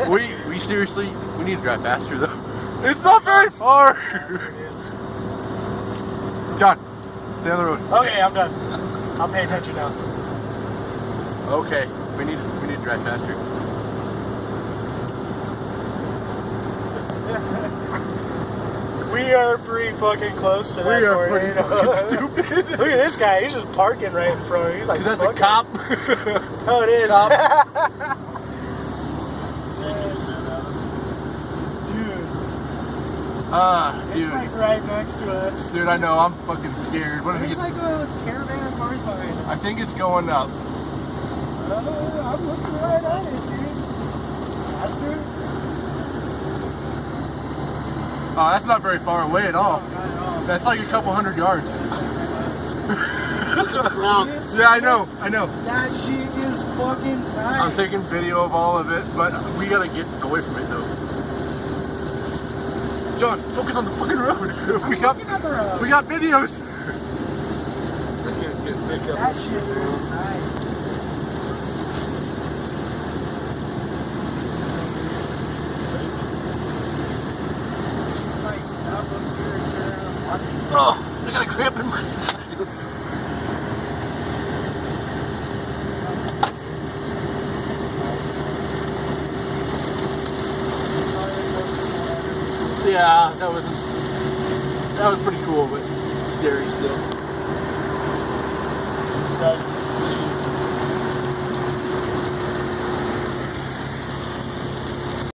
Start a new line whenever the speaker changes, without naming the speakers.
We seriously, we need to drive faster though. It's not very far. John, stay on the road.
Okay, I'm done. I'll pay attention now.
Okay, we need to drive faster.
We are pretty fucking close to that tornado.
Fucking stupid.
Look at this guy. He's just parking right in front of me. He's like,
that's a cop.
Oh, it is.
Cop. Dude.
It's like right next to us.
Dude, I know. I'm fucking scared. What if
There's like a caravan of cars behind us.
I think it's going up.
I'm looking right at it, dude. Faster?
Oh, that's not very far away at all.
No, not at all.
That's like a couple hundred yards.
Yeah,
I know.
That shit is fucking tight.
I'm taking video of all of it, but we gotta get away from it though. John, focus on the fucking road. We got videos. I can't get pick up.
That shit is tight.
Oh, I got a cramp in my side. Yeah, that was pretty cool, but scary still.